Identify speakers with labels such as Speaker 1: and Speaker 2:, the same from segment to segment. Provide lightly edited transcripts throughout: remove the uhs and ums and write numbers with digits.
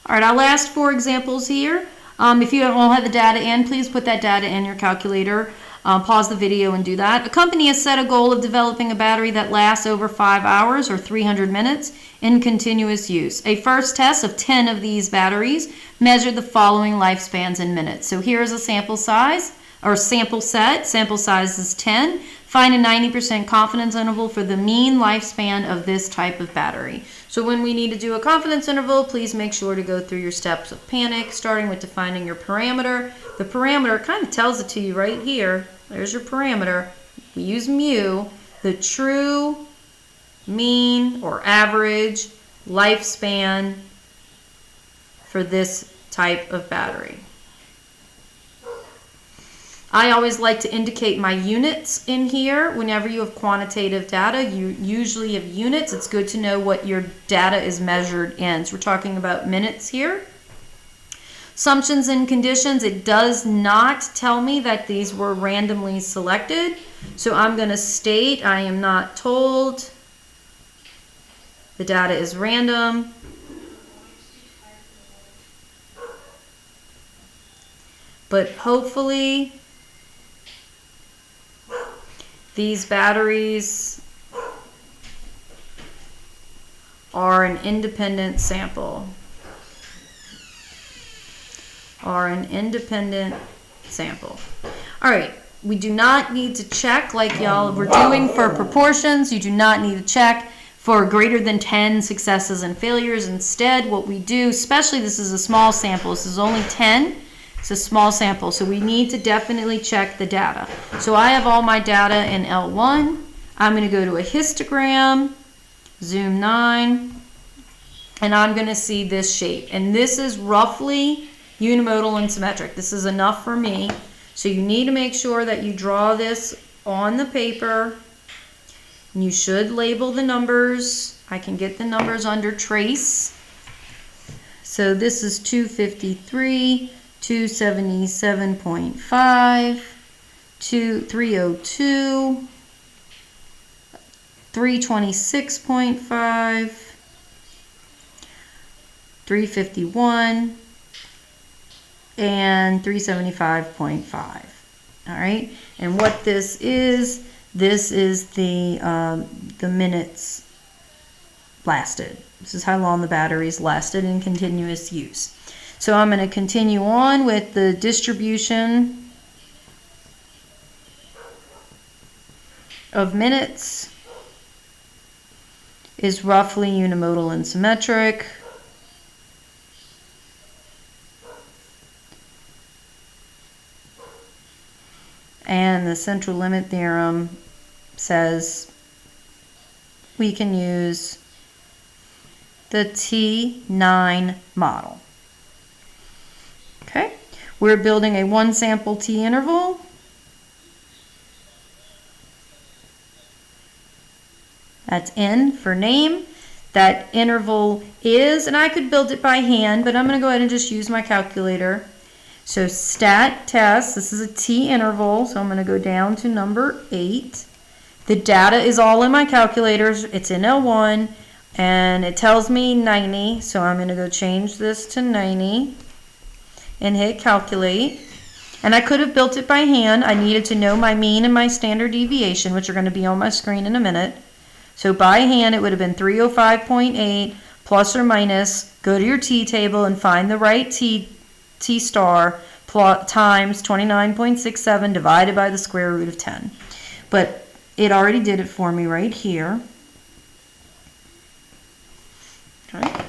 Speaker 1: All right, our last 4 examples here. If you don't have the data in, please put that data in your calculator. Pause the video and do that. A company has set a goal of developing a battery that lasts over 5 hours or 300 minutes in continuous use. A first test of 10 of these batteries measured the following lifespans in minutes. So here is a sample size or sample set. Sample size is 10. Find a 90% confidence interval for the mean lifespan of this type of battery. So when we need to do a confidence interval, please make sure to go through your steps of panic, starting with defining your parameter. The parameter kind of tells it to you right here. There's your parameter. We use mu, the true mean or average lifespan for this type of battery. I always like to indicate my units in here. Whenever you have quantitative data, you usually have units. It's good to know what your data is measured in. So we're talking about minutes here. Assumptions and conditions, it does not tell me that these were randomly selected. So I'm going to state I am not told the data is random. But hopefully these batteries are an independent sample. All right, we do not need to check like y'all were doing for proportions. You do not need to check for greater than 10 successes and failures. Instead, what we do, especially this is a small sample, this is only 10. It's a small sample, so we need to definitely check the data. So I have all my data in L1. I'm going to go to a histogram, zoom 9, and I'm going to see this shape. And this is roughly unimodal and symmetric. This is enough for me. So you need to make sure that you draw this on the paper. And you should label the numbers. I can get the numbers under trace. So this is 253. 277.5, 302, 326.5, 351, and 375.5. All right, and what this is the minutes lasted. This is how long the batteries lasted in continuous use. So I'm going to continue on with the distribution of minutes is roughly unimodal and symmetric. And the central limit theorem says we can use the T9 model. Okay, we're building a 1 sample T interval. That's N for name. That interval is, and I could build it by hand, but I'm going to go ahead and just use my calculator. So stat test, this is a T interval, so I'm going to go down to number 8. The data is all in my calculators. It's in L1, and it tells me 90, so I'm going to go change this to 90. And hit calculate. And I could have built it by hand. I needed to know my mean and my standard deviation, which are going to be on my screen in a minute. So by hand, it would have been 305.8 plus or minus. Go to your T table and find the right T star times 29.67 divided by the square root of 10. But it already did it for me right here. Okay.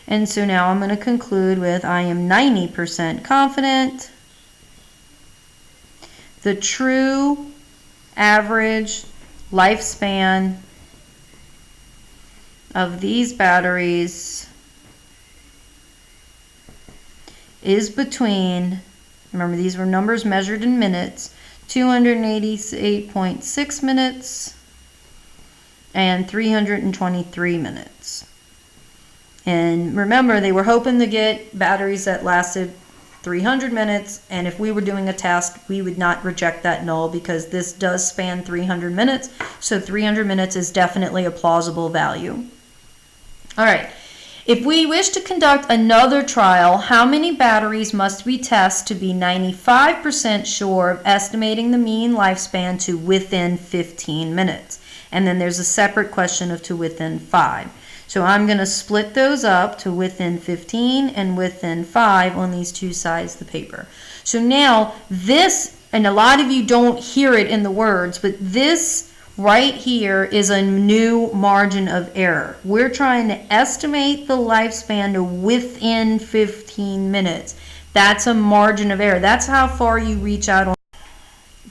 Speaker 1: And so now I'm going to conclude with I am 90% confident the true average lifespan of these batteries is between, remember these were numbers measured in minutes, 288.6 minutes and 323 minutes. And remember, they were hoping to get batteries that lasted 300 minutes, and if we were doing a test, we would not reject that null because this does span 300 minutes, so 300 minutes is definitely a plausible value. All right, If we wish to conduct another trial, how many batteries must we test to be 95% sure of estimating the mean lifespan to within 15 minutes? And then there's a separate question of to within 5. So I'm going to split those up to within 15 and within 5 on these two sides of the paper. So now this, and a lot of you don't hear it in the words, but this right here is a new margin of error. We're trying to estimate the lifespan to within 15 minutes. That's a margin of error. That's how far you reach out on.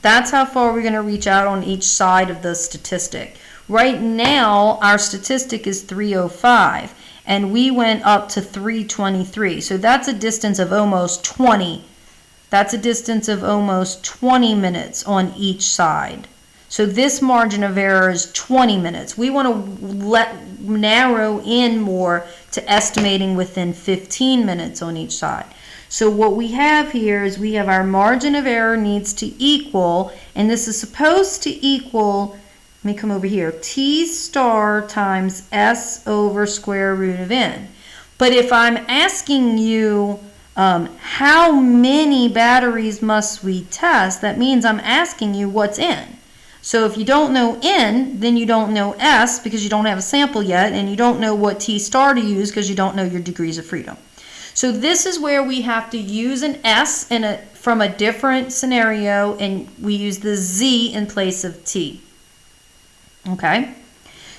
Speaker 1: That's how far we're going to reach out on each side of the statistic. Right now, our statistic is 305, and we went up to 323. So that's a distance of almost 20. That's a distance of almost 20 minutes on each side. So this margin of error is 20 minutes. We want to narrow in more to estimating within 15 minutes on each side. So what we have here is we have our margin of error needs to equal, and this is supposed to equal, let me come over here, T star times S over square root of N. But if I'm asking you how many batteries must we test, that means I'm asking you what's N. So if you don't know N, then you don't know S because you don't have a sample yet, and you don't know what T star to use because you don't know your degrees of freedom. So this is where we have to use an S from a different scenario, and we use the Z in place of T. Okay?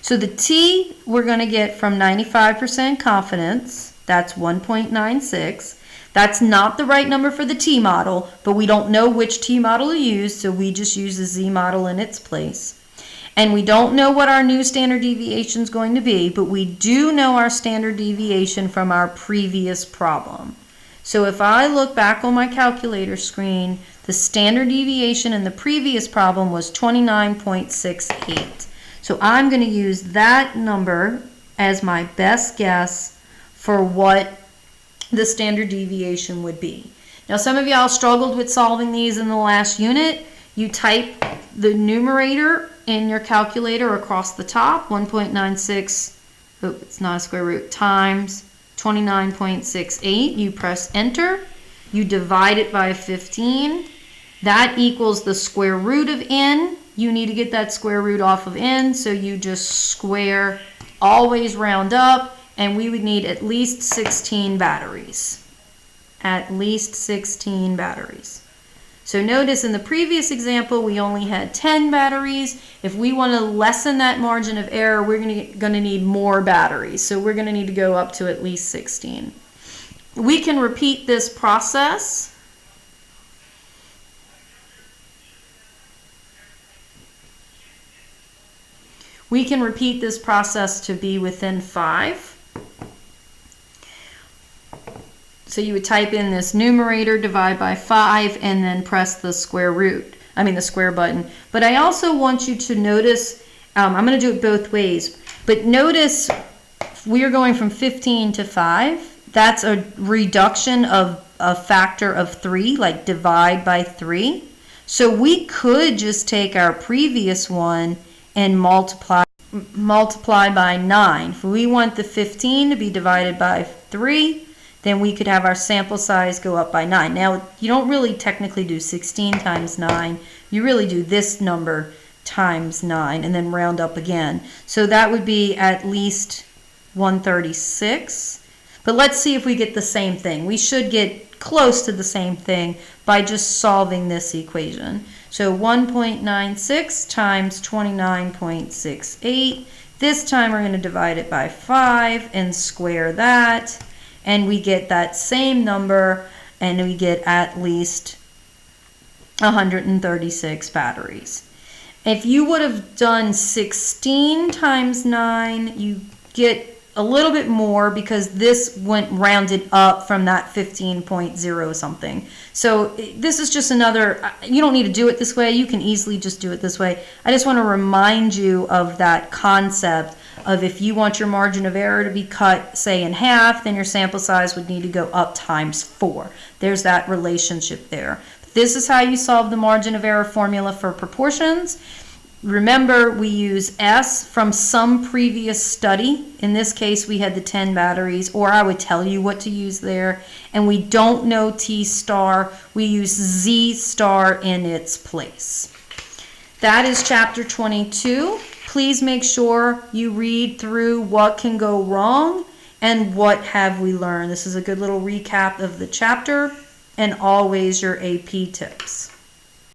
Speaker 1: So the T we're going to get from 95% confidence, that's 1.96. That's not the right number for the T model, but we don't know which T model to use, so we just use the Z model in its place. And we don't know what our new standard deviation is going to be, but we do know our standard deviation from our previous problem. So if I look back on my calculator screen, the standard deviation in the previous problem was 29.68. So I'm going to use that number as my best guess for what the standard deviation would be. Now some of y'all struggled with solving these in the last unit. You type the numerator in your calculator across the top, 1.96, oh, it's not a square root, times 29.68. You press enter. You divide it by 15. That equals the square root of N. You need to get that square root off of N, so you just square, always round up, and we would need at least 16 batteries. At least 16 batteries. So notice in the previous example, we only had 10 batteries. If we want to lessen that margin of error, we're going to need more batteries. So we're going to need to go up to at least 16. We can repeat this process. We can repeat this process to be within 5. So you would type in this numerator, divide by 5, and then press the square root, the square button. But I also want you to notice, I'm going to do it both ways, but notice we are going from 15 to 5. That's a reduction of a factor of 3, like divide by 3. So we could just take our previous one and multiply by 9. If we want the 15 to be divided by 3, then we could have our sample size go up by 9. Now, you don't really technically do 16 times 9. You really do this number times 9 and then round up again. So that would be at least 136. But let's see if we get the same thing. We should get close to the same thing by just solving this equation. So 1.96 times 29.68. This time we're going to divide it by 5 and square that. And we get that same number, and we get at least 136 batteries. If you would have done 16 times 9, you get a little bit more because this went rounded up from that 15.0 something. So this is just another, you don't need to do it this way. You can easily just do it this way. I just want to remind you of that concept of if you want your margin of error to be cut, say, in half, then your sample size would need to go up times 4. There's that relationship there. This is how you solve the margin of error formula for proportions. Remember, we use S from some previous study. In this case, we had the 10 batteries, or I would tell you what to use there. And we don't know T star. We use Z star in its place. That is chapter 22. Please make sure you read through what can go wrong and what have we learned. This is a good little recap of the chapter and always your AP tips.